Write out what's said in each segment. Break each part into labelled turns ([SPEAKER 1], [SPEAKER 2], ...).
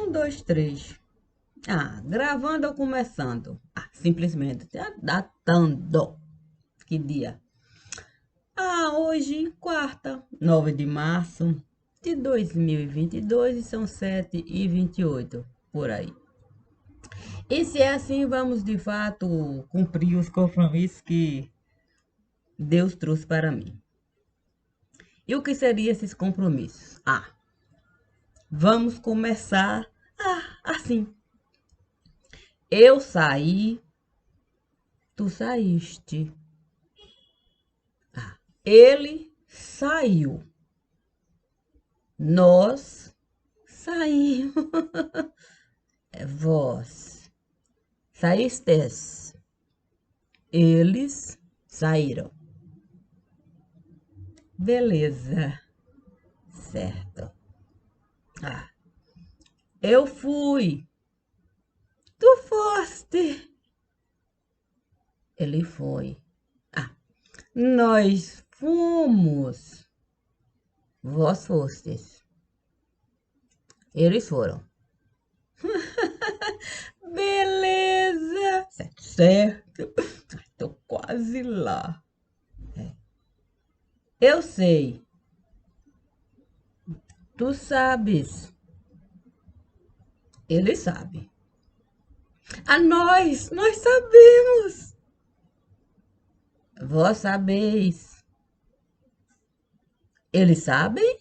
[SPEAKER 1] Um, dois, três. Gravando ou começando? Simplesmente datando. Que dia? Hoje, quarta, 9 de março de 2022 e são 7h28, por aí. E se é assim, vamos de fato cumprir os compromissos que Deus trouxe para mim. E o que seriam esses compromissos? Vamos começar assim. Eu saí, tu saíste. Ele saiu. Nós saímos. Vós saístes. Eles saíram. Beleza. Certo. Eu fui. Tu foste. Ele foi. Nós fomos. Vós fostes. Eles foram. Beleza. Certo, certo. Tô quase lá. Eu sei. Tu sabes. Ele sabe. Nós sabemos. Vós sabeis. Eles sabem?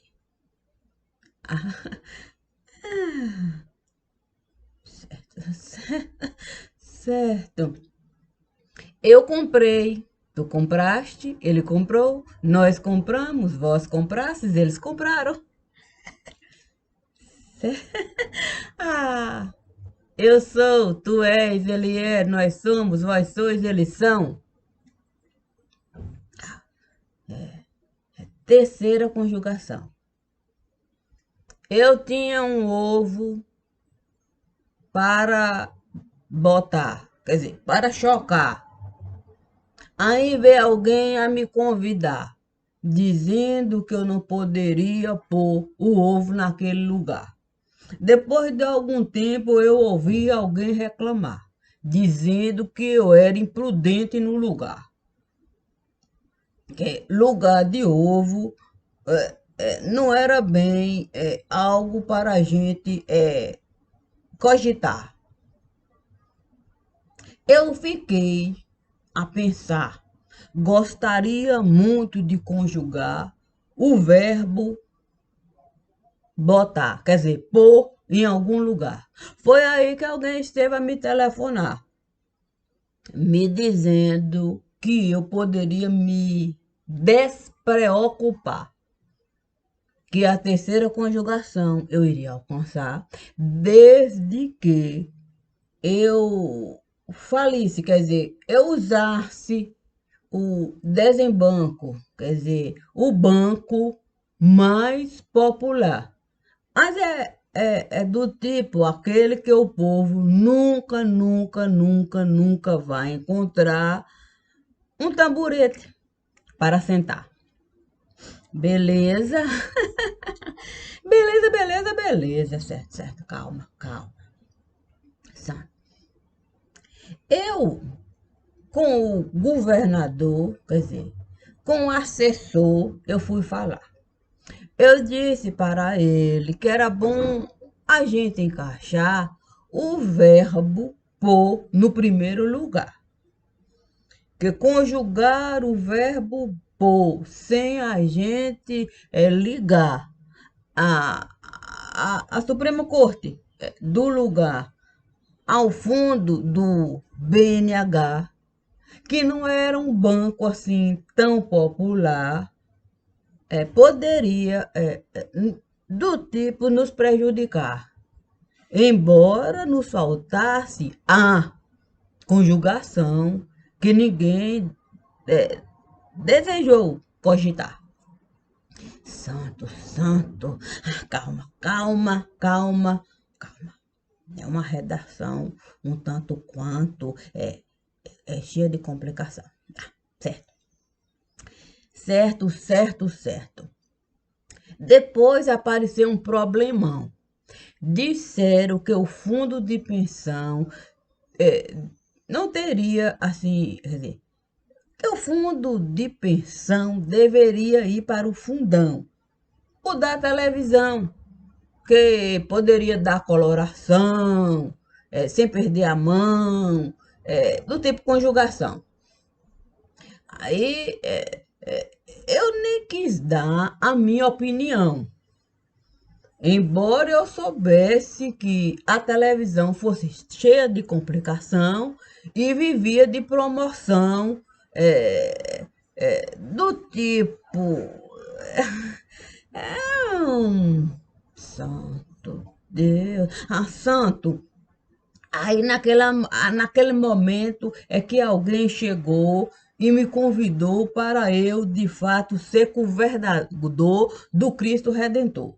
[SPEAKER 1] Certo. Certo. Eu comprei. Tu compraste, ele comprou, nós compramos, vós comprastes, eles compraram. Ah, eu sou, tu és, ele é, nós somos, vós sois, eles são. Terceira conjugação. Eu tinha um ovo para botar, quer dizer, para chocar. Aí veio alguém a me convidar, dizendo que eu não poderia pôr o ovo naquele lugar. Depois de algum tempo, eu ouvi alguém reclamar, dizendo que eu era imprudente no lugar. Que lugar de ovo não era bem algo para a gente cogitar. Eu fiquei a pensar, gostaria muito de conjugar o verbo botar, quer dizer, pôr em algum lugar. Foi aí que alguém esteve a me telefonar, me dizendo que eu poderia me despreocupar, que a terceira conjugação eu iria alcançar desde que eu falisse, quer dizer, eu usasse o desembanco, quer dizer, o banco mais popular. Mas é do tipo aquele que o povo nunca, nunca, nunca, nunca vai encontrar um tamborete para sentar. Beleza? Beleza, beleza, beleza. Certo, certo. Calma, calma. Eu, com o governador, quer dizer, com o assessor, eu fui falar. Eu disse para ele que era bom a gente encaixar o verbo pôr no primeiro lugar. Que conjugar o verbo pôr sem a gente ligar a Suprema Corte do lugar ao fundo do BNH, que não era um banco assim tão popular, poderia do tipo nos prejudicar, embora nos faltasse a conjugação que ninguém desejou cogitar. Santo, santo, calma, calma, calma, calma. É uma redação um tanto quanto cheia de complicação. Certo, certo, certo, certo. Depois apareceu um problemão. Disseram que o fundo de pensão não teria, assim, quer dizer, que o fundo de pensão deveria ir para o fundão, o da televisão, que poderia dar coloração, sem perder a mão, do tipo conjugação. Aí eu nem quis dar a minha opinião, embora eu soubesse que a televisão fosse cheia de complicação e vivia de promoção do tipo. Santo Deus, santo. Aí naquele momento é que alguém chegou e me convidou para eu, de fato, ser governador do Cristo Redentor.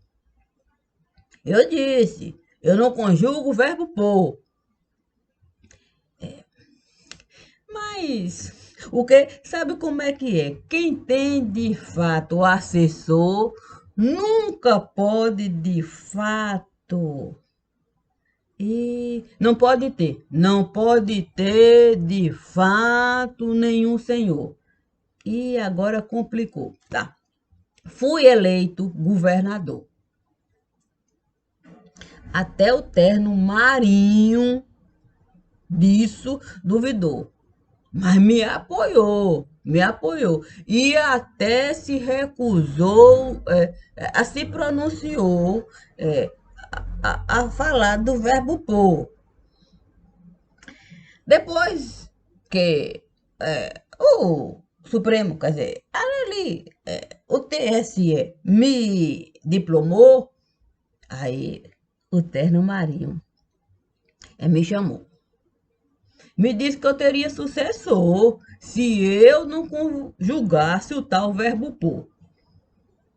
[SPEAKER 1] Eu disse, eu não conjugo o verbo pôr, mas o que sabe como é que é? Quem tem de fato o assessor nunca pode de fato. E não pode ter de fato nenhum senhor. E agora complicou, tá? Fui eleito governador. Até o terno Marinho disso duvidou, mas me apoiou e até se recusou, se pronunciou a falar do verbo pôr. Depois que o Supremo, quer dizer, ali, o TSE me diplomou, aí o Terno Marinho me chamou. Me disse que eu teria sucessor se eu não conjugasse o tal verbo pôr.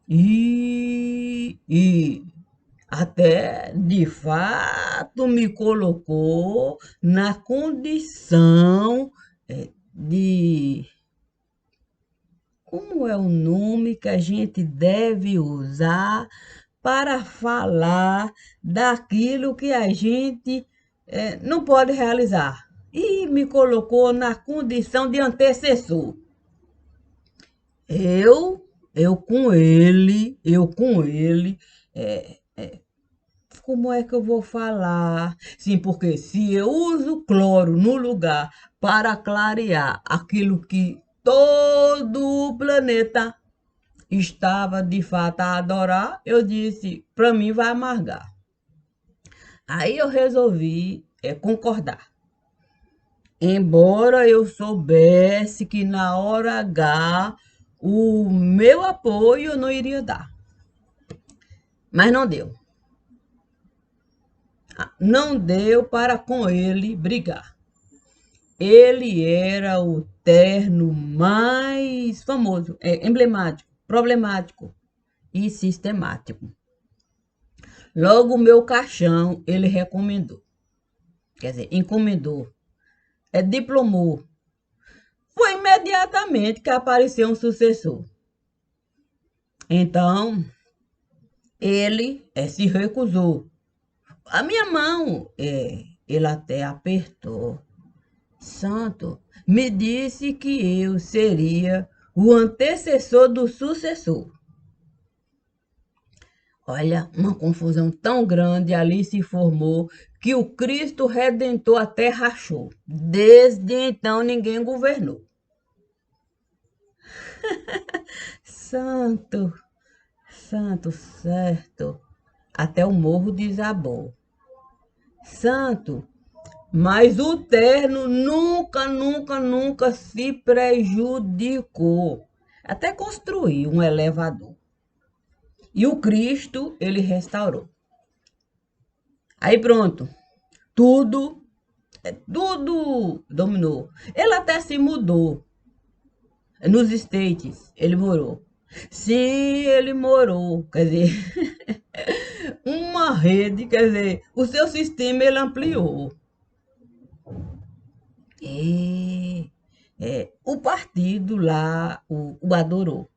[SPEAKER 1] E até de fato me colocou na condição de. Como é o nome que a gente deve usar para falar daquilo que a gente não pode realizar? E me colocou na condição de antecessor. Eu com ele, como é que eu vou falar? Sim, porque se eu uso cloro no lugar para clarear aquilo que todo o planeta estava de fato a adorar, eu disse, para mim vai amargar. Aí eu resolvi concordar. Embora eu soubesse que na hora H o meu apoio eu não iria dar. Mas não deu. Não deu para com ele brigar. Ele era o terno mais famoso, emblemático, problemático e sistemático. Logo o meu caixão ele recomendou. Quer dizer, encomendou. Diplomou. Foi imediatamente que apareceu um sucessor. Então, ele se recusou. A minha mão, ele até apertou. Santo, me disse que eu seria o antecessor do sucessor. Olha, uma confusão tão grande ali se formou que o Cristo Redentor até rachou. Desde então ninguém governou. Santo, santo, certo. Até o morro desabou. Santo, mas o terno nunca, nunca, nunca se prejudicou. Até construiu um elevador. E o Cristo, ele restaurou. Aí pronto, tudo dominou. Ele até se mudou. Nos States, ele morou. Sim, ele morou. Quer dizer, uma rede, quer dizer, o seu sistema ele ampliou. E o partido lá o adorou.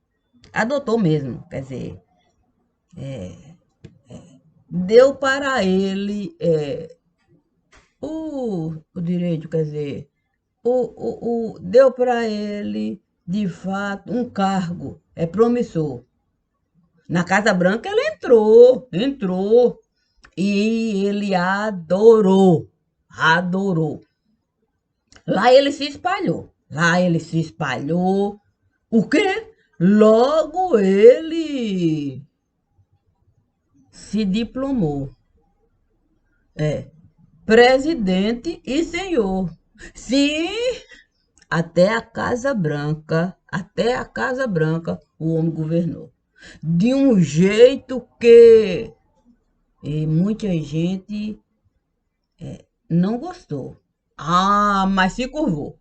[SPEAKER 1] Adotou mesmo, quer dizer, deu para ele o direito, quer dizer, deu para ele, de fato, um cargo, promissor. Na Casa Branca ele entrou, e ele adorou. Lá ele se espalhou. O quê? Logo ele se diplomou. Presidente e senhor. Sim, até a Casa Branca, o homem governou. De um jeito que muita gente não gostou. Ah, mas se curvou.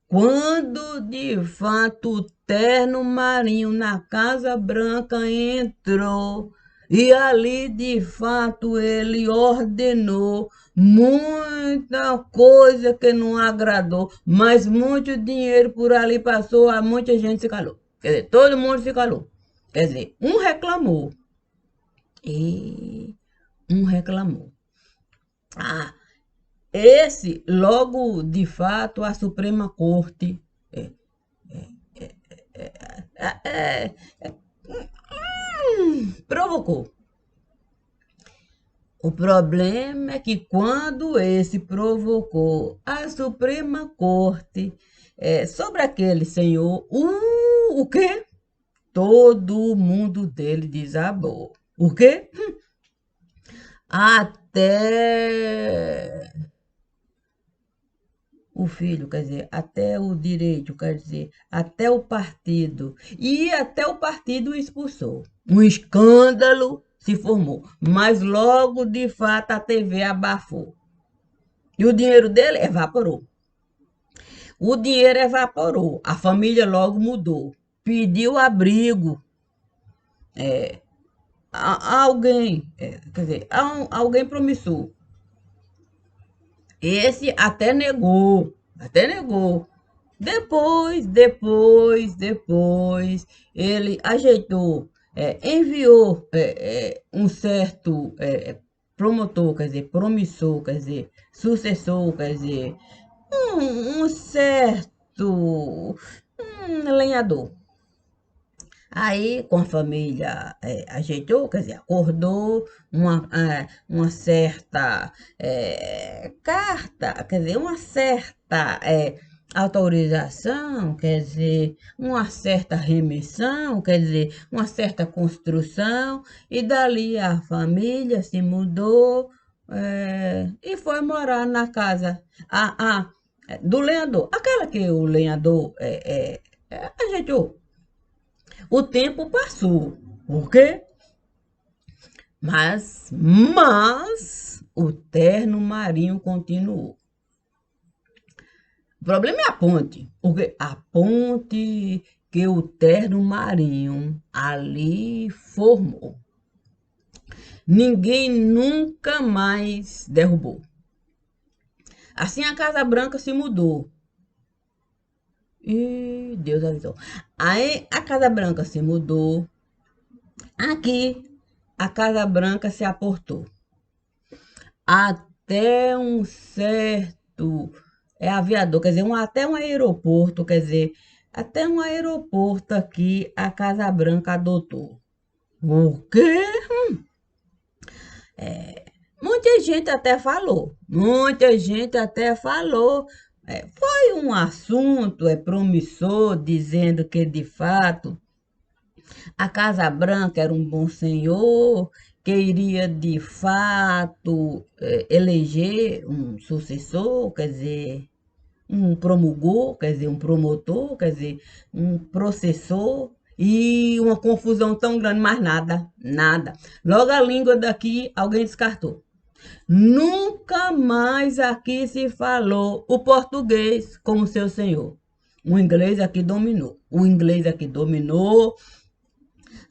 [SPEAKER 1] Quando de fato o terno marinho na Casa Branca entrou, e ali de fato ele ordenou muita coisa que não agradou, mas muito dinheiro por ali passou, muita gente se calou. Quer dizer, todo mundo se calou. Quer dizer, um reclamou e um reclamou. Ah, esse, logo de fato, a Suprema Corte é, provocou. O problema é que quando esse provocou a Suprema Corte sobre aquele senhor, o quê? Todo mundo dele desabou. O quê? Até o filho, quer dizer, até o direito, quer dizer, até o partido. E até o partido o expulsou. Um escândalo se formou. Mas logo, de fato, a TV abafou. E o dinheiro dele evaporou. O dinheiro evaporou. A família logo mudou. Pediu abrigo a alguém, quer dizer, alguém promissor. Esse até negou, até negou. Depois, ele ajeitou, enviou um certo promotor, quer dizer, promissor, quer dizer, sucessor, quer dizer, um certo lenhador. Aí, com a família ajeitou, quer dizer, acordou uma certa carta, quer dizer, uma certa autorização, quer dizer, uma certa remissão, quer dizer, uma certa construção, e dali a família se mudou e foi morar na casa do lenhador, aquela que o lenhador ajeitou. O tempo passou, ok? Mas o terno marinho continuou. O problema é a ponte, porque a ponte que o terno marinho ali formou, ninguém nunca mais derrubou. Assim a Casa Branca se mudou. E Deus avisou. Aí a Casa Branca se mudou. Aqui a Casa Branca se aportou. Até um certo aviador, quer dizer, até um aeroporto, quer dizer, até um aeroporto aqui a Casa Branca adotou. O quê? Muita gente até falou. Foi um assunto promissor, dizendo que de fato a Casa Branca era um bom senhor, que iria de fato eleger um sucessor, quer dizer, um promulgou, quer dizer, um promotor, quer dizer, um processor, e uma confusão tão grande, mas nada. Logo a língua daqui, alguém descartou. Nunca mais aqui se falou o português como seu senhor. O inglês aqui dominou.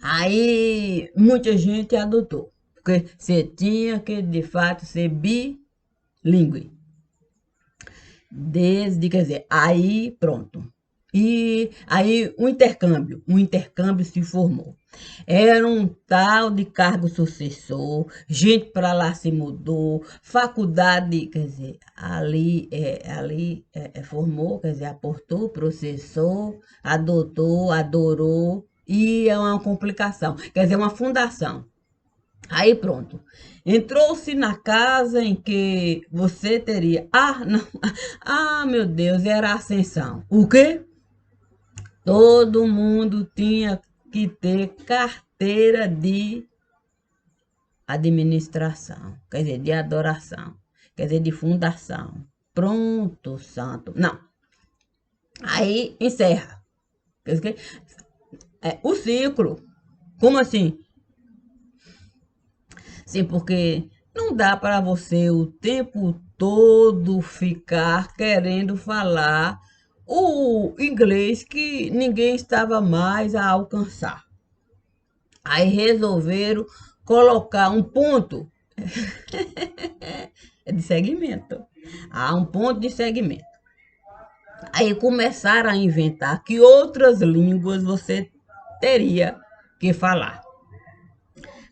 [SPEAKER 1] Aí muita gente adotou, porque você tinha que de fato ser bilíngue. Quer dizer, aí pronto. E aí um intercâmbio se formou. Era um tal de cargo sucessor, gente para lá se mudou, faculdade, quer dizer, formou, quer dizer, aportou, processou, adotou, adorou, e é uma complicação, quer dizer, uma fundação. Aí pronto. Entrou-se na casa em que você teria. Ah, não. Ah, meu Deus, era a ascensão. O quê? Todo mundo tinha que ter carteira de administração, quer dizer, de adoração, quer dizer, de fundação. Pronto, santo. Não. Aí encerra. Quer dizer, o ciclo. Como assim? Sim, porque não dá para você o tempo todo ficar querendo falar o inglês que ninguém estava mais a alcançar. Aí resolveram colocar um ponto de segmento. Há um ponto de segmento. Aí começaram a inventar que outras línguas você teria que falar.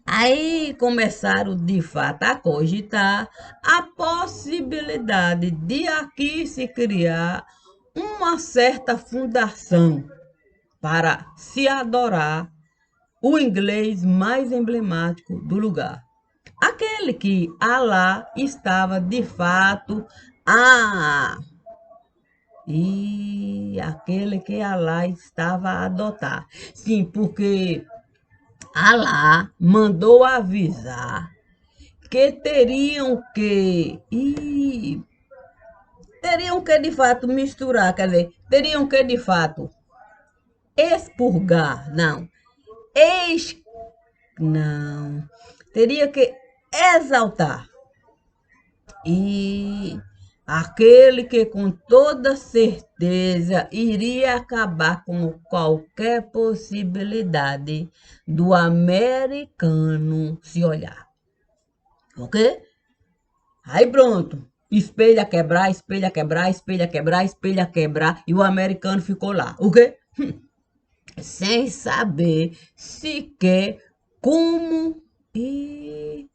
[SPEAKER 1] Aí começaram de fato a cogitar a possibilidade de aqui se criar uma certa fundação para se adorar o inglês mais emblemático do lugar. Aquele que Alá estava de fato e aquele que Alá estava a adotar. Sim, porque Alá mandou avisar que teriam que de fato misturar, quer dizer, teriam que de fato expurgar, não, ex, não, teria que exaltar e aquele que com toda certeza iria acabar com qualquer possibilidade do americano se olhar, ok? Aí pronto. Espelha quebrar, espelha quebrar, espelha quebrar, espelha quebrar. E o americano ficou lá. O quê? Sem saber sequer como e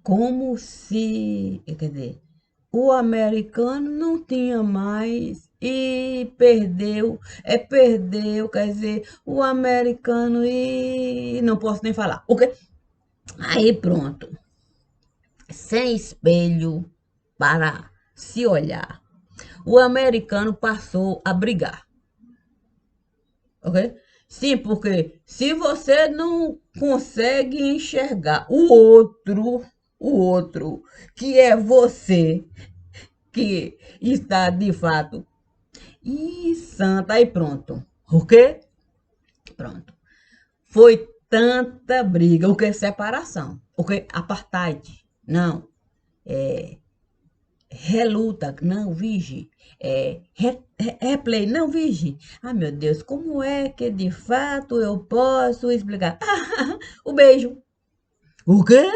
[SPEAKER 1] como se. Quer dizer, o americano não tinha mais e perdeu, quer dizer, o americano e não posso nem falar. O quê? Aí pronto. Sem espelho para se olhar. O americano passou a brigar, ok? Sim, porque se você não consegue enxergar o outro, que é você, que está de fato, e santa, aí pronto, ok? Pronto. Foi tanta briga, o que? Separação, o que? Apartheid, não, reluta, não, vige, replay, não, vige. Ah, meu Deus, como é que de fato eu posso explicar? O beijo. O quê?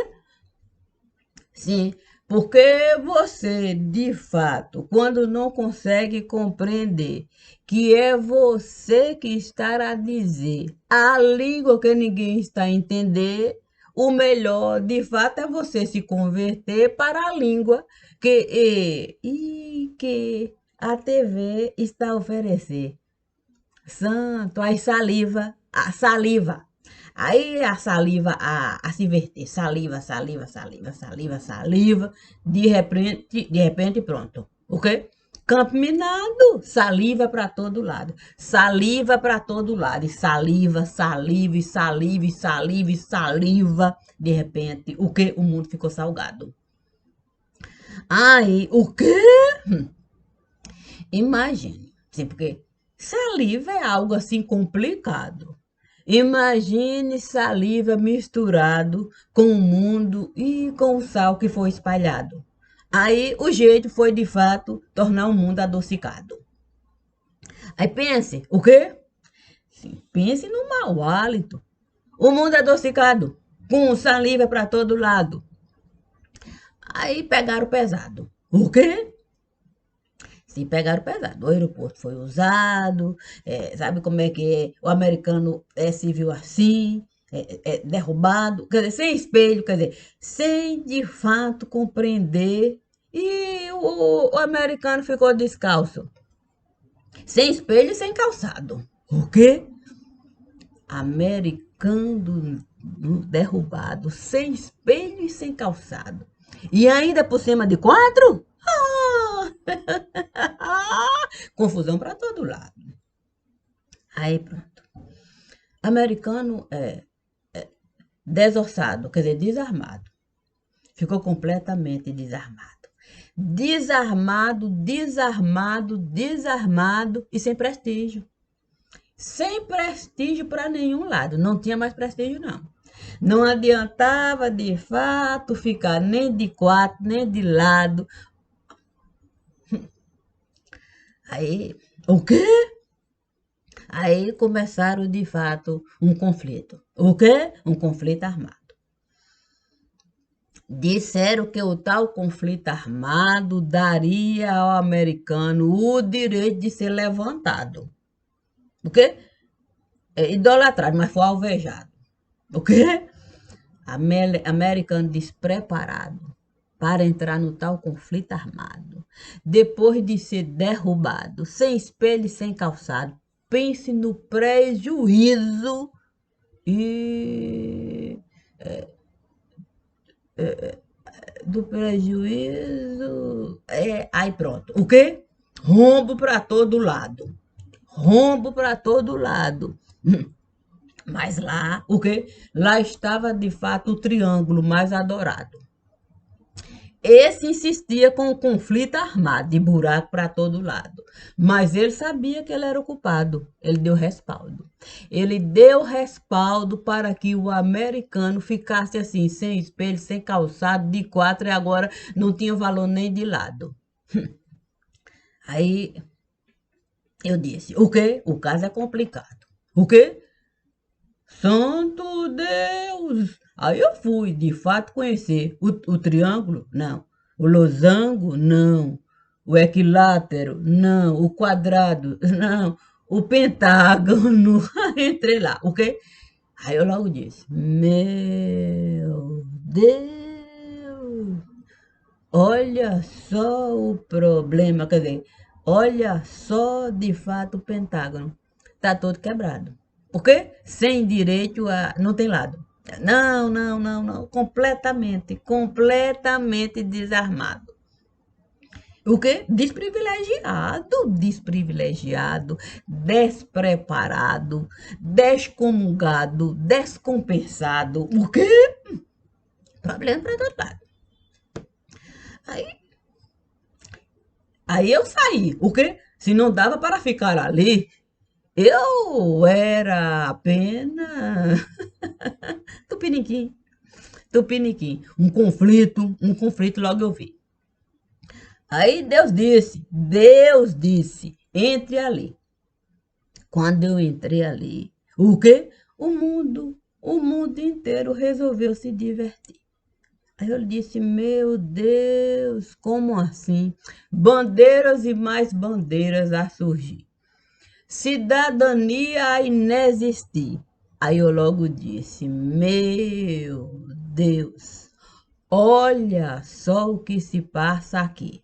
[SPEAKER 1] Sim, porque você, de fato, quando não consegue compreender que é você que está a dizer a língua que ninguém está a entender, o melhor, de fato, é você se converter para a língua que a TV está a oferecer. Santo, aí saliva, a saliva. Aí a saliva a se verter, saliva, saliva, saliva, saliva, saliva, de repente pronto. O quê? Campo minado, saliva para todo lado, saliva para todo lado, e saliva, saliva, e saliva, e saliva, e saliva. De repente, o quê? O mundo ficou salgado. Aí, o quê? Imagine, sim, porque saliva é algo assim complicado. Imagine saliva misturado com o mundo e com o sal que foi espalhado. Aí o jeito foi de fato tornar o mundo adocicado. Aí pense, o quê? Sim, pense no mau hálito. O mundo adocicado, com saliva para todo lado. Aí pegaram pesado. O quê? Se pegaram pesado. O aeroporto foi usado, sabe como é que é? O americano se viu assim, derrubado, quer dizer, sem espelho, quer dizer, sem de fato compreender. E o americano ficou descalço, sem espelho e sem calçado. O quê? Americano derrubado, sem espelho e sem calçado. E ainda por cima de quatro? Confusão para todo lado. Aí pronto. Americano desossado, quer dizer, desarmado. Ficou completamente desarmado. Desarmado, desarmado, desarmado e sem prestígio. Sem prestígio para nenhum lado. Não tinha mais prestígio, não. Não adiantava, de fato, ficar nem de quatro, nem de lado. Aí, o quê? Aí começaram, de fato, um conflito. O quê? Um conflito armado. Disseram que o tal conflito armado daria ao americano o direito de ser levantado. O quê? Idolatrado, mas foi alvejado. O quê? Americano despreparado para entrar no tal conflito armado. Depois de ser derrubado, sem espelho e sem calçado, pense no prejuízo e do prejuízo. Aí pronto. O quê? Rombo para todo lado. Rombo para todo lado. Mas lá, o quê? Lá estava de fato o triângulo mais adorado. Esse insistia com o conflito armado, de buraco para todo lado. Mas ele sabia que ele era o culpado. Ele deu respaldo. Ele deu respaldo para que o americano ficasse assim, sem espelho, sem calçado, de quatro, e agora não tinha valor nem de lado. Aí eu disse, o quê? O caso é complicado. O quê? Santo Deus! Aí eu fui, de fato, conhecer o triângulo, não. O losango, não. O equilátero, não. O quadrado, não. O pentágono, entrei lá, ok? Aí eu logo disse, meu Deus, olha só o problema, quer dizer, olha só de fato o pentágono, tá todo quebrado. Por quê? Sem direito a... não tem lado. Não, não, não, não. Completamente, completamente desarmado. O quê? Desprivilegiado, desprivilegiado, despreparado, descomungado, descompensado. O quê? Problema para todo lado. Aí, aí eu saí. O quê? Se não dava para ficar ali, eu era apenas tupiniquim, tupiniquim. Um conflito logo eu vi. Aí Deus disse, entre ali. Quando eu entrei ali, o quê? O mundo inteiro resolveu se divertir. Aí eu disse, meu Deus, como assim? Bandeiras e mais bandeiras a surgir. Cidadania a inexistir. Aí eu logo disse, meu Deus, olha só o que se passa aqui.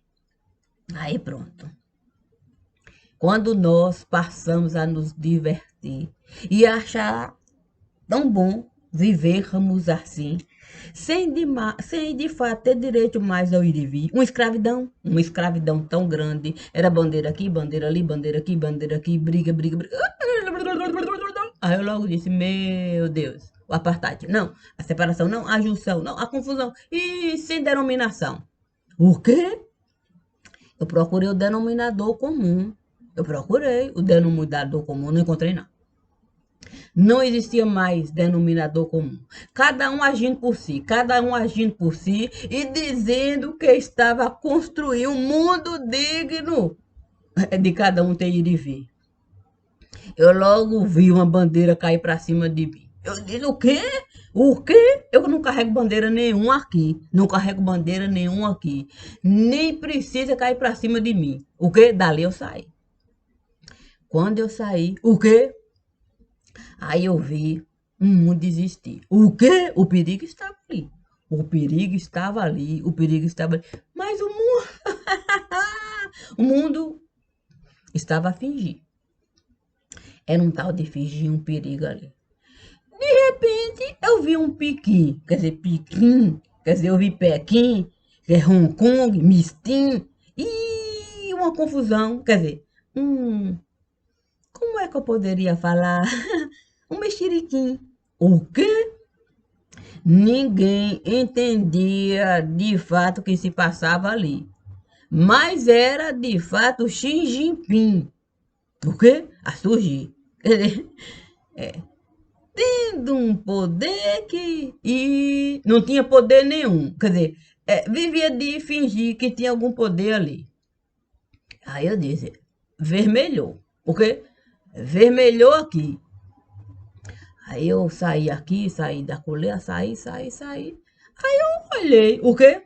[SPEAKER 1] Aí pronto. Quando nós passamos a nos divertir e achar tão bom vivermos assim, sem de fato ter direito mais ao ir e vir. Uma escravidão tão grande. Era bandeira aqui, bandeira aqui, briga, briga, briga. Aí eu logo disse, meu Deus, o apartheid, não, a separação, não, a junção, não, a confusão, e sem denominação. O quê? Eu procurei o denominador comum. Eu procurei o denominador comum, não encontrei não. Não existia mais denominador comum. Cada um agindo por si, cada um agindo por si e dizendo que estava a construir um mundo digno de cada um ter ir e vir. Eu logo vi uma bandeira cair para cima de mim. Eu disse, o quê? O quê? Eu não carrego bandeira nenhuma aqui. Não carrego bandeira nenhuma aqui. Nem precisa cair pra cima de mim. O quê? Dali eu saí. Quando eu saí, o quê? Aí eu vi um mundo desistir. O quê? O perigo estava ali. O perigo estava ali. O perigo estava ali. Mas o mundo estava a fingir. Era um tal de fingir um perigo ali. De repente, eu vi um Pequim, quer dizer, Pequim, quer dizer, eu vi Pequim, que é Hong Kong, Mistim, e uma confusão, quer dizer, como é que eu poderia falar? Um mexeriquim. O quê? Ninguém entendia de fato o que se passava ali. Mas era de fato Xi Jinping. O quê? A surgir. Quer dizer, tendo um poder que. E não tinha poder nenhum. Quer dizer, vivia de fingir que tinha algum poder ali. Aí eu disse, vermelhou. O quê? Vermelhou aqui. Aí eu saí aqui, saí da coleira, saí. Aí eu olhei, o quê?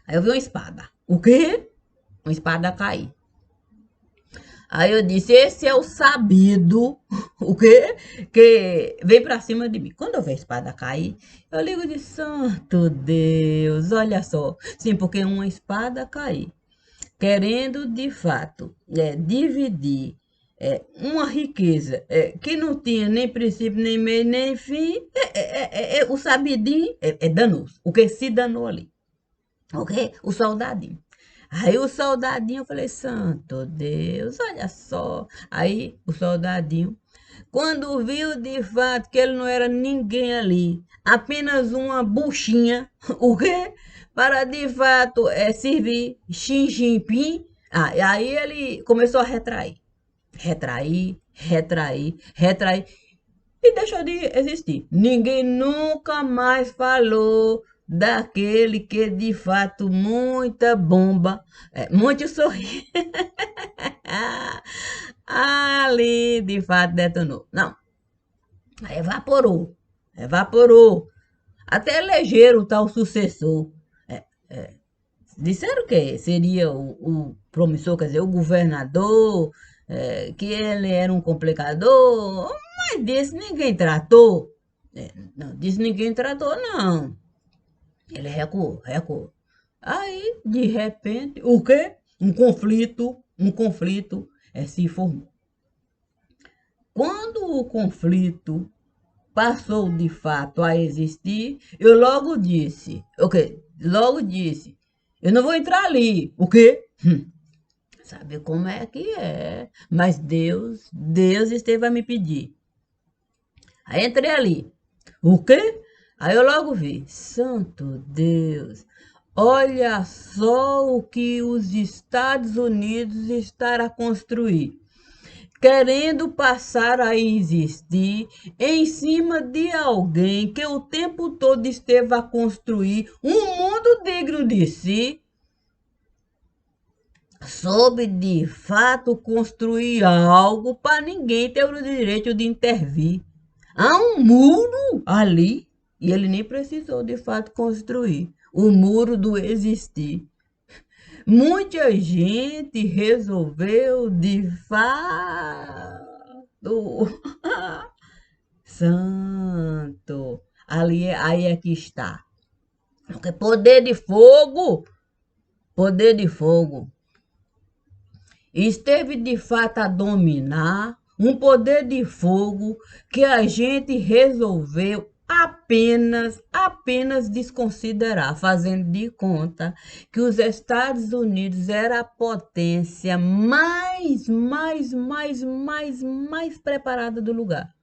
[SPEAKER 1] Aí eu vi uma espada. O quê? Uma espada cair. Aí eu disse, esse é o sabido, o quê? Que vem pra cima de mim. Quando eu vi a espada cair, eu ligo de santo Deus, olha só. Sim, porque uma espada cair, querendo de fato dividir uma riqueza que não tinha nem princípio, nem meio, nem fim, o sabidinho é danoso. O que se danou ali? Ok? O soldadinho. Aí o soldadinho, eu falei, santo Deus, olha só. Aí o soldadinho, quando viu de fato que ele não era ninguém ali, apenas uma buchinha, o quê? Para de fato servir Xi Jinping, aí ele começou a retrair, e deixou de existir. Ninguém nunca mais falou daquele que de fato muita bomba, muito sorriso ali de fato detonou. Não, evaporou. Até elegeram o tal sucessor. Disseram que seria o promissor, quer dizer, o governador, que ele era um complicador, mas desse ninguém tratou. Não, disse ninguém tratou, não. Ele recuou. Aí, de repente, o quê? Um conflito se formou. Quando o conflito passou de fato a existir, eu logo disse, ok, logo disse, eu não vou entrar ali, o quê? Sabe como é que é? Mas Deus esteve a me pedir. Aí entrei ali. O quê? Aí eu logo vi. Santo Deus. Olha só o que os Estados Unidos estão a construir. Querendo passar a existir em cima de alguém que o tempo todo esteve a construir um mundo digno de si, soube de fato construir algo para ninguém ter o direito de intervir. Há um muro ali e ele nem precisou de fato construir o muro do existir. Muita gente resolveu de fato. Santo. Ali, aí é que está. Porque poder de fogo, esteve de fato a dominar um poder de fogo que a gente resolveu apenas desconsiderar, fazendo de conta que os Estados Unidos era a potência mais preparada do lugar.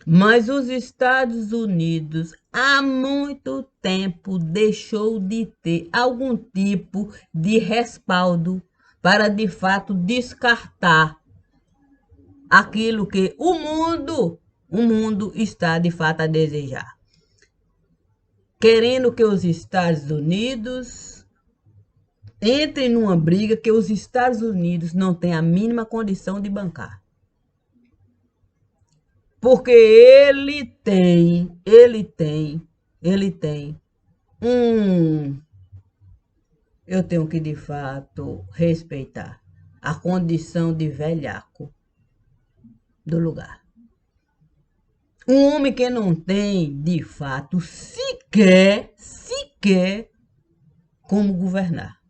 [SPEAKER 1] Mas os Estados Unidos há muito tempo deixou de ter algum tipo de respaldo para de fato descartar aquilo que o mundo está de fato a desejar. Querendo que os Estados Unidos entrem numa briga que os Estados Unidos não têm a mínima condição de bancar. Porque ele tem eu tenho que de fato respeitar a condição de velhaco do lugar. Um homem que não tem, de fato, sequer como governar.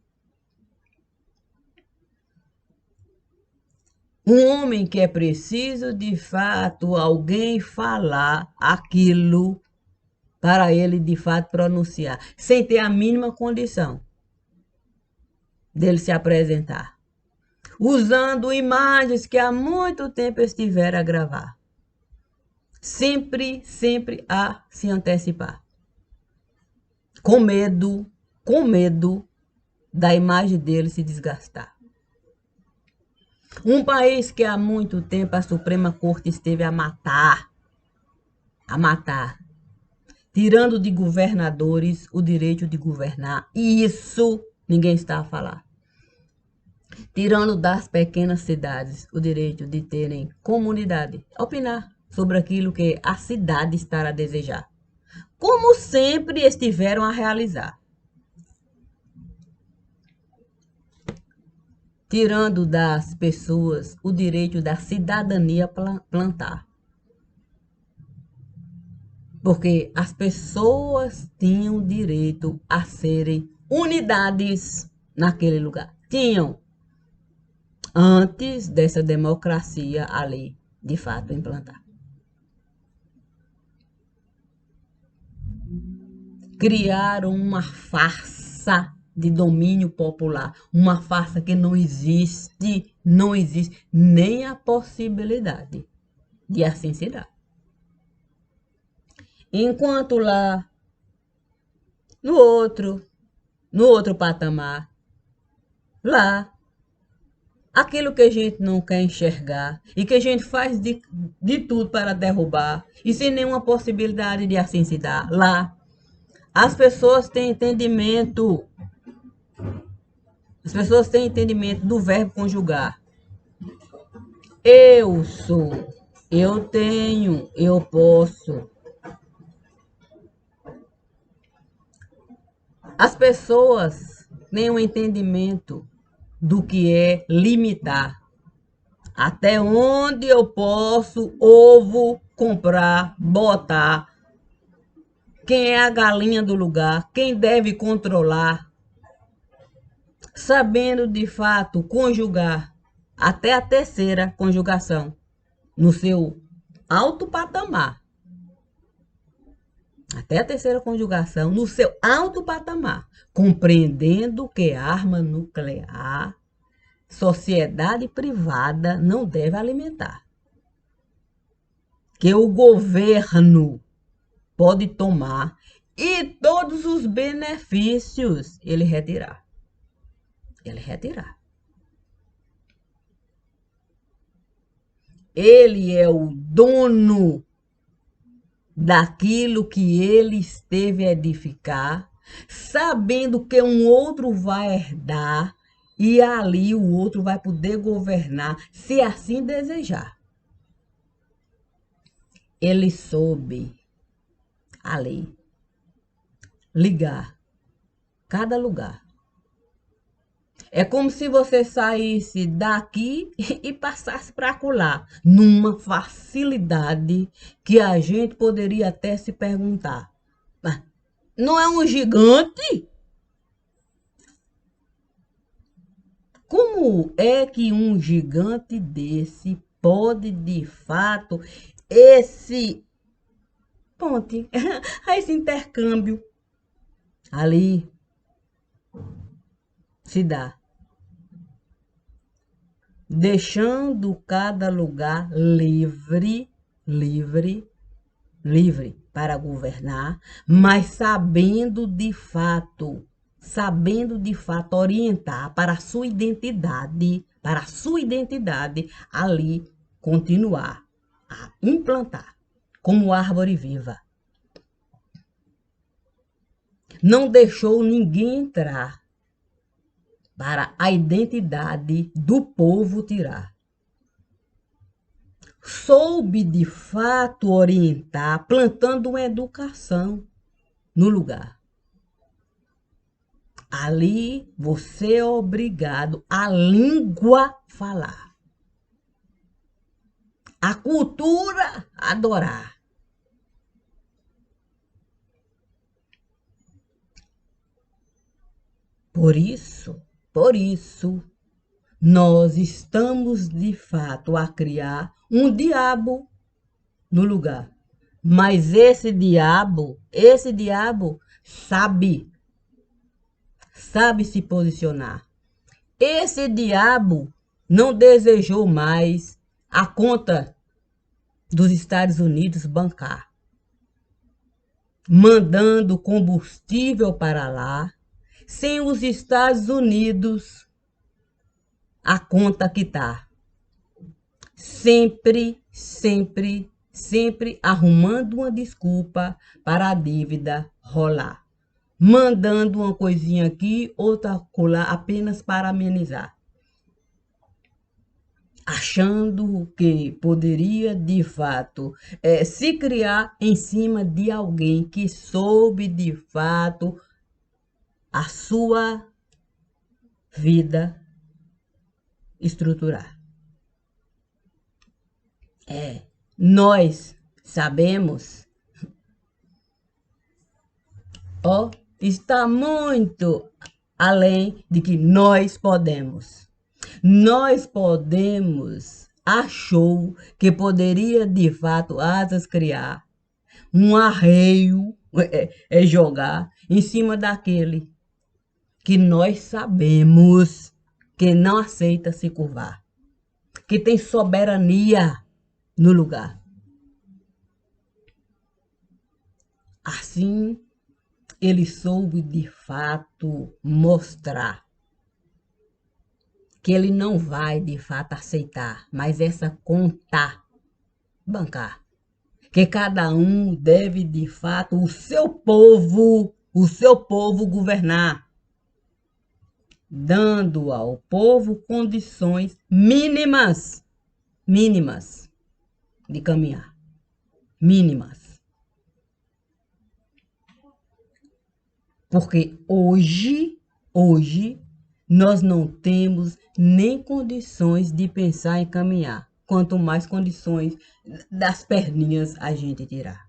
[SPEAKER 1] Um homem que é preciso, de fato, alguém falar aquilo para ele, de fato, pronunciar, sem ter a mínima condição dele se apresentar, usando imagens que há muito tempo estiveram a gravar. Sempre a se antecipar. Com medo da imagem dele se desgastar. Um país que há muito tempo a Suprema Corte esteve a matar, tirando de governadores o direito de governar. E isso ninguém está a falar. Tirando das pequenas cidades o direito de terem comunidade, opinar sobre aquilo que a cidade está a desejar, como sempre estiveram a realizar. Tirando das pessoas o direito da cidadania plantar. Porque as pessoas tinham direito a serem unidades naquele lugar. Tinham. Antes dessa democracia ali, de fato, implantar. Criaram uma farsa de domínio popular, uma farsa que não existe nem a possibilidade de assim se dar. Enquanto lá, no outro patamar, lá, aquilo que a gente não quer enxergar e que a gente faz de tudo para derrubar e sem nenhuma possibilidade de assim se dar, lá, as pessoas têm entendimento. As pessoas têm entendimento do verbo conjugar. Eu sou, eu tenho, eu posso. As pessoas têm um entendimento do que é limitar. Até onde eu posso ovo comprar, botar. Quem é a galinha do lugar, quem deve controlar. Sabendo de fato conjugar até a terceira conjugação no seu alto patamar. Até a terceira conjugação no seu alto patamar, compreendendo que arma nuclear, sociedade privada não deve alimentar. Que o governo pode tomar e todos os benefícios ele retirar. Ele é o dono daquilo que ele esteve a edificar, sabendo que um outro vai herdar e ali o outro vai poder governar, se assim desejar. Ele soube ali ligar cada lugar. É como se você saísse daqui e passasse para acolá, numa facilidade que a gente poderia até se perguntar. Não é um gigante? Como é que um gigante desse pode, de fato, esse intercâmbio ali se dá? Deixando cada lugar livre para governar, mas sabendo de fato orientar para a sua identidade, ali continuar a implantar como árvore viva. Não deixou ninguém entrar para a identidade do povo tirar. soube de fato orientar, plantando uma educação no lugar. Ali você é obrigado a língua falar, a cultura adorar. Por isso, nós estamos de fato a criar um diabo no lugar. Mas esse diabo sabe se posicionar. Esse diabo não desejou mais a conta dos Estados Unidos bancar, mandando combustível para lá, sem os Estados Unidos a conta quitar. Sempre arrumando uma desculpa para a dívida rolar. Mandando uma coisinha aqui, outra colar, apenas para amenizar. Achando que poderia, de fato, se criar em cima de alguém que soube, de fato, a sua vida estruturar. Nós sabemos, está muito além de que nós podemos. Nós podemos, achou que poderia de fato asas criar, um arreio jogar em cima daquele que nós sabemos que não aceita se curvar, que tem soberania no lugar. Assim, ele soube de fato mostrar que ele não vai de fato aceitar, mas essa conta bancar. Que cada um deve de fato o seu povo governar, dando ao povo condições mínimas de caminhar, mínimas. Porque hoje nós não temos nem condições de pensar em caminhar, quanto mais condições das perninhas a gente tirar.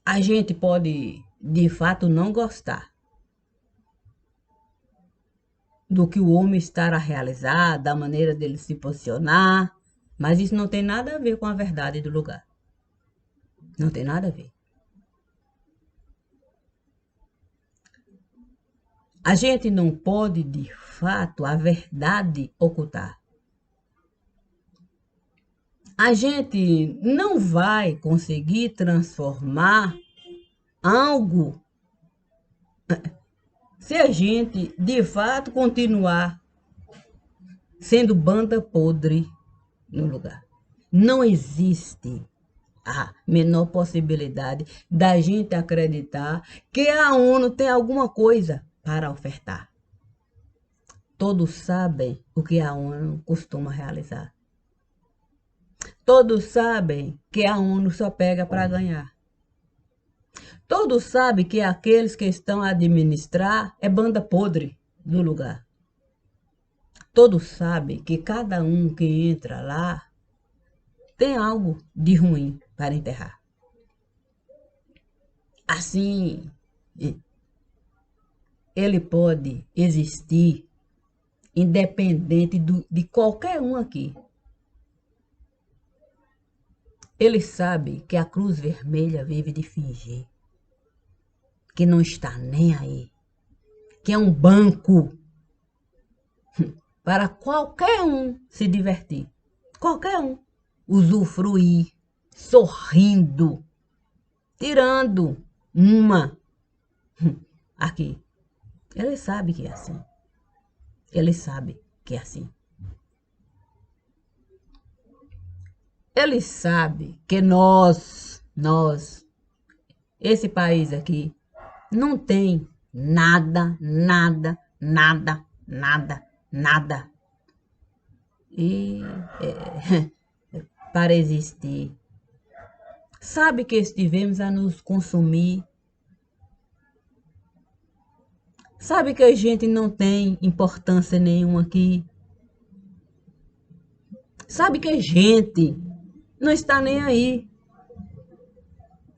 [SPEAKER 1] A gente pode, de fato, não gostar do que o homem está a realizar, da maneira dele se posicionar, mas isso não tem nada a ver com a verdade do lugar. Não tem nada a ver. A gente não pode, de fato, a verdade ocultar. A gente não vai conseguir transformar algo se a gente, de fato, continuar sendo banda podre no lugar. Não existe a menor possibilidade da gente acreditar que a ONU tem alguma coisa para ofertar. Todos sabem o que a ONU costuma realizar. Todos sabem que a ONU só pega para ganhar. Todos sabem que aqueles que estão a administrar é banda podre do lugar. Todos sabem que cada um que entra lá tem algo de ruim para enterrar. Assim, ele pode existir independente de qualquer um aqui. Ele sabe que a Cruz Vermelha vive de fingir, que não está nem aí, que é um banco para qualquer um se divertir, qualquer um usufruir, sorrindo, tirando uma aqui. Ele sabe que é assim. Ele sabe que é assim. Ele sabe que nós, esse país aqui, não tem nada. e para existir. Sabe que estivemos a nos consumir. Sabe que a gente não tem importância nenhuma aqui. Sabe que a gente não está nem aí.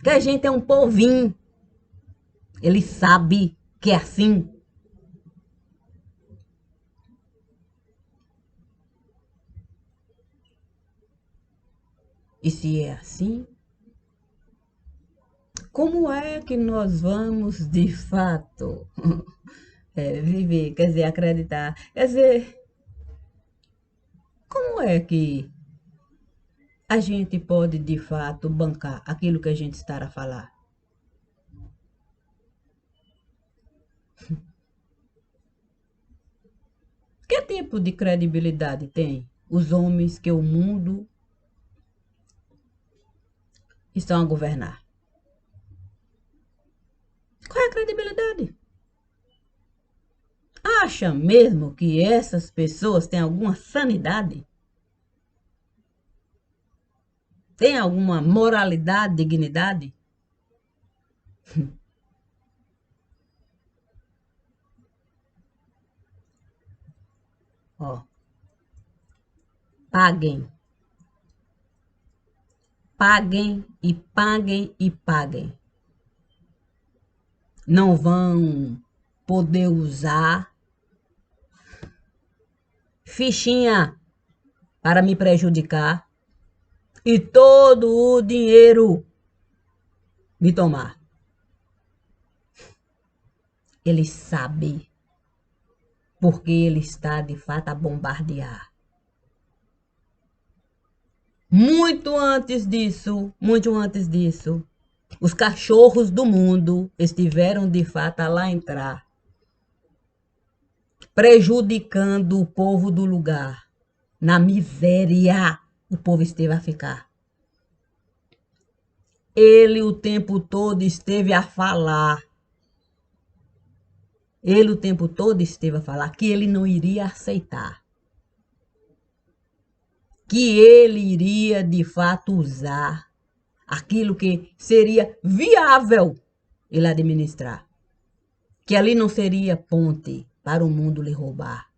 [SPEAKER 1] Que a gente é um povinho. Ele sabe que é assim. E se é assim, como é que nós vamos de fato viver, quer dizer, acreditar? Quer dizer, como é que a gente pode de fato bancar aquilo que a gente está a falar? Que tipo de credibilidade tem os homens que o mundo estão a governar? Qual é a credibilidade? Acha mesmo que essas pessoas têm alguma sanidade? Tem alguma moralidade, dignidade? Ó, paguem, paguem e paguem e paguem. Não vão poder usar fichinha para me prejudicar e todo o dinheiro me tomar. Ele sabe porque ele está de fato a bombardear. Muito antes disso, os cachorros do mundo estiveram de fato a lá entrar, prejudicando o povo do lugar. Na miséria, o povo esteve a ficar. Ele o tempo todo esteve a falar. Ele o tempo todo esteve a falar que ele não iria aceitar. Que ele iria de fato usar aquilo que seria viável ele administrar. Que ali não seria ponte para o mundo lhe roubar.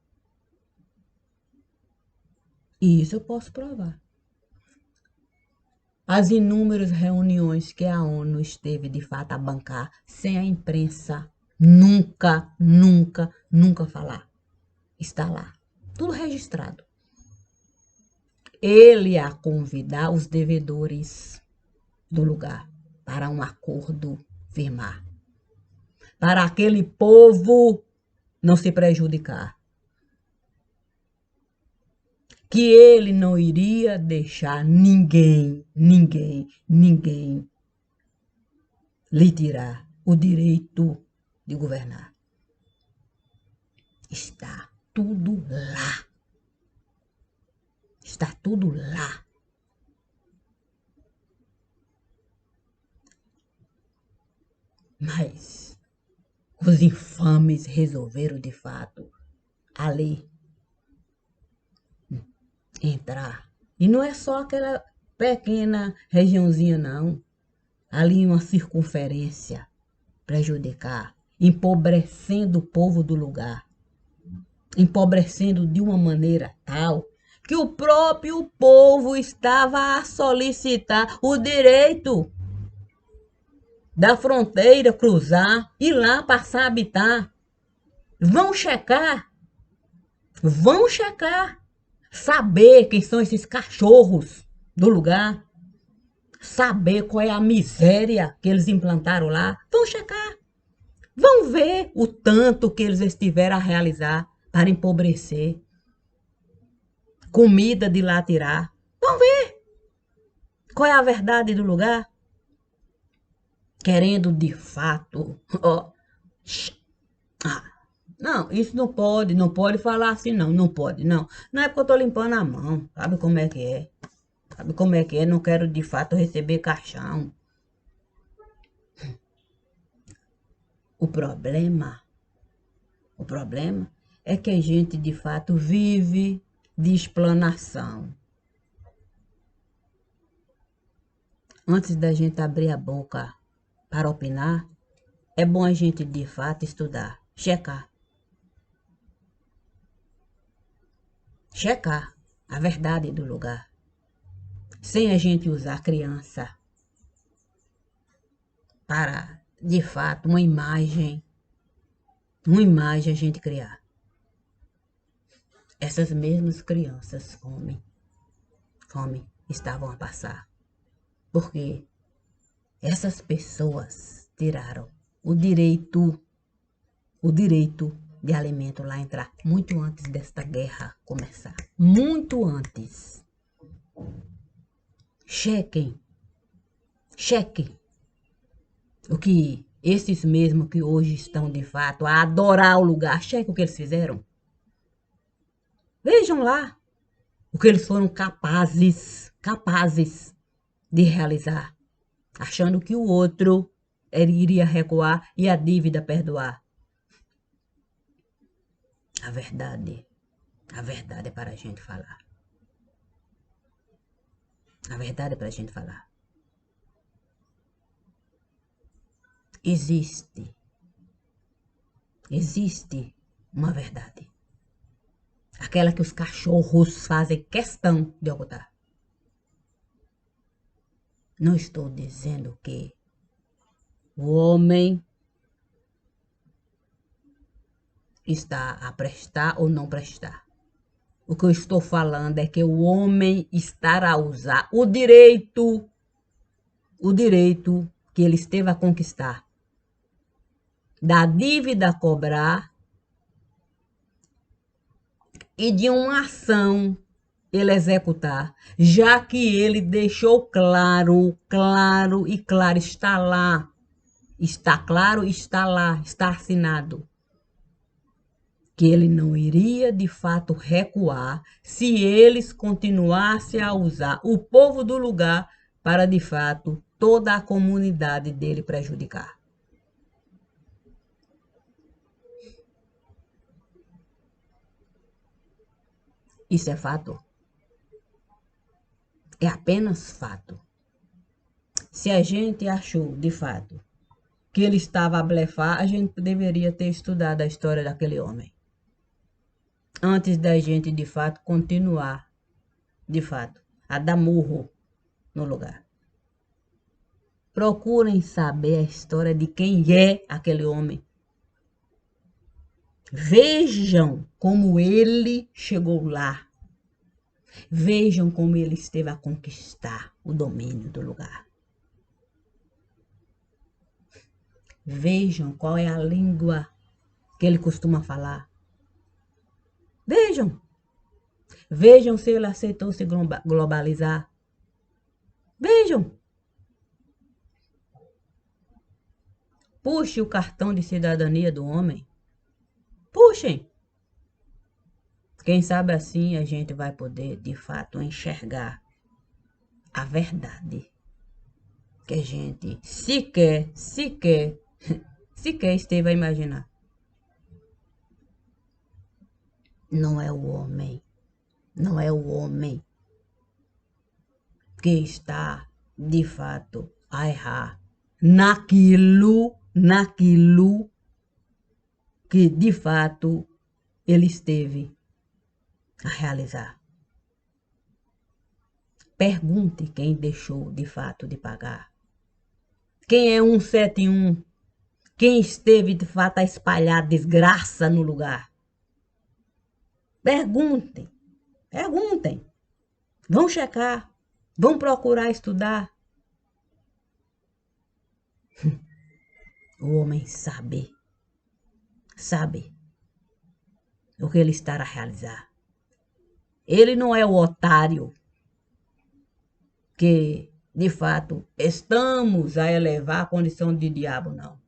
[SPEAKER 1] E isso eu posso provar. As inúmeras reuniões que a ONU esteve de fato a bancar sem a imprensa nunca falar. Está lá, tudo registrado. Ele a convidar os devedores do lugar para um acordo firmar. Para aquele povo não se prejudicar. Que ele não iria deixar ninguém lhe tirar o direito de governar. Está tudo lá. Está tudo lá. Mas os infames resolveram de fato ali entrar. E não é só aquela pequena regiãozinha, não. Ali uma circunferência prejudicar, empobrecendo o povo do lugar. Empobrecendo de uma maneira tal que o próprio povo estava a solicitar o direito da fronteira cruzar e lá passar a habitar. Vão checar, saber quem são esses cachorros do lugar, saber qual é a miséria que eles implantaram lá. Vão checar, vão ver o tanto que eles estiveram a realizar para empobrecer. Comida de lá tirar. Vão ver qual é a verdade do lugar. Querendo de fato. Ó, não, isso não pode falar assim não, não pode, não. Não é porque eu tô limpando a mão, sabe como é que é? Sabe como é que é? Não quero de fato receber caixão. O problema é que a gente de fato vive de explanação. Antes da gente abrir a boca para opinar, é bom a gente de fato estudar, checar. Checar a verdade do lugar. Sem a gente usar criança para, de fato, uma imagem a gente criar. Essas mesmas crianças fome estavam a passar. Porque essas pessoas tiraram o direito de alimento lá entrar muito antes desta guerra começar. Muito antes. Chequem o que esses mesmos que hoje estão de fato a adorar o lugar, chequem o que eles fizeram. Vejam lá o que eles foram capazes de realizar, achando que o outro iria recuar e a dívida perdoar. A verdade é para a gente falar. A verdade é para a gente falar. Existe uma verdade. Aquela que os cachorros fazem questão de ocultar. Não estou dizendo que o homem está a prestar ou não prestar. O que eu estou falando é que o homem estará a usar o direito que ele esteve a conquistar, da dívida a cobrar e de uma ação ele executar, já que ele deixou claro, está lá, está claro, está lá, está assinado, que ele não iria de fato recuar se eles continuassem a usar o povo do lugar para de fato toda a comunidade dele prejudicar. Isso é fato. É apenas fato. Se a gente achou de fato que ele estava a blefar, a gente deveria ter estudado a história daquele homem. Antes da gente, de fato, continuar, de fato, a dar murro no lugar. Procurem saber a história de quem é aquele homem. Vejam como ele chegou lá. Vejam como ele esteve a conquistar o domínio do lugar. Vejam qual é a língua que ele costuma falar. Vejam. Vejam se ele aceitou se globalizar. Vejam. Puxe o cartão de cidadania do homem. Puxem. Quem sabe assim a gente vai poder, de fato, enxergar a verdade que a gente sequer esteve a imaginar. Não é o homem que está, de fato, a errar naquilo que, de fato, ele esteve a realizar. Pergunte quem deixou, de fato, de pagar. Quem é 171? Quem esteve, de fato, a espalhar desgraça no lugar? Perguntem. Vão checar. Vão procurar estudar. O homem sabe o que ele está a realizar. Ele não é o otário que, de fato, estamos a elevar a condição de diabo, não.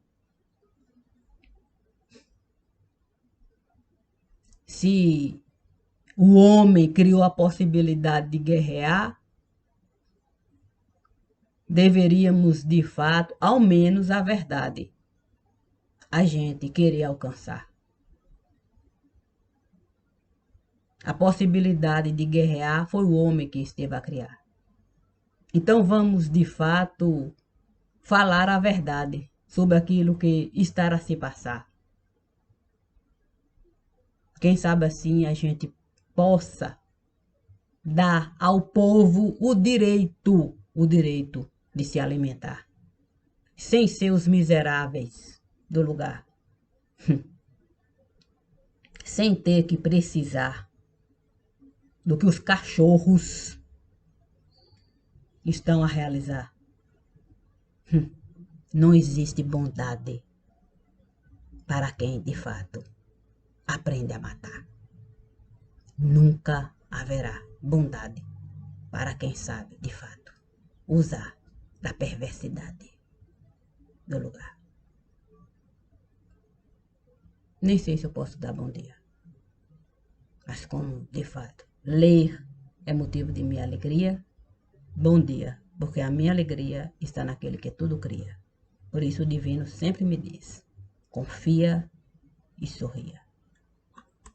[SPEAKER 1] Se o homem criou a possibilidade de guerrear, deveríamos, de fato, ao menos a verdade, a gente querer alcançar. A possibilidade de guerrear foi o homem que esteve a criar. Então vamos, de fato, falar a verdade sobre aquilo que está a se passar. Quem sabe assim a gente possa dar ao povo o direito de se alimentar, sem ser os miseráveis do lugar, sem ter que precisar do que os cachorros estão a realizar. Não existe bondade para quem de fato aprende a matar. Nunca haverá bondade para quem sabe de fato usar da perversidade do lugar. Nem sei se eu posso dar bom dia, mas como de fato ler é motivo de minha alegria, bom dia, porque a minha alegria está naquele que tudo cria. Por isso o divino sempre me diz: confia e sorria.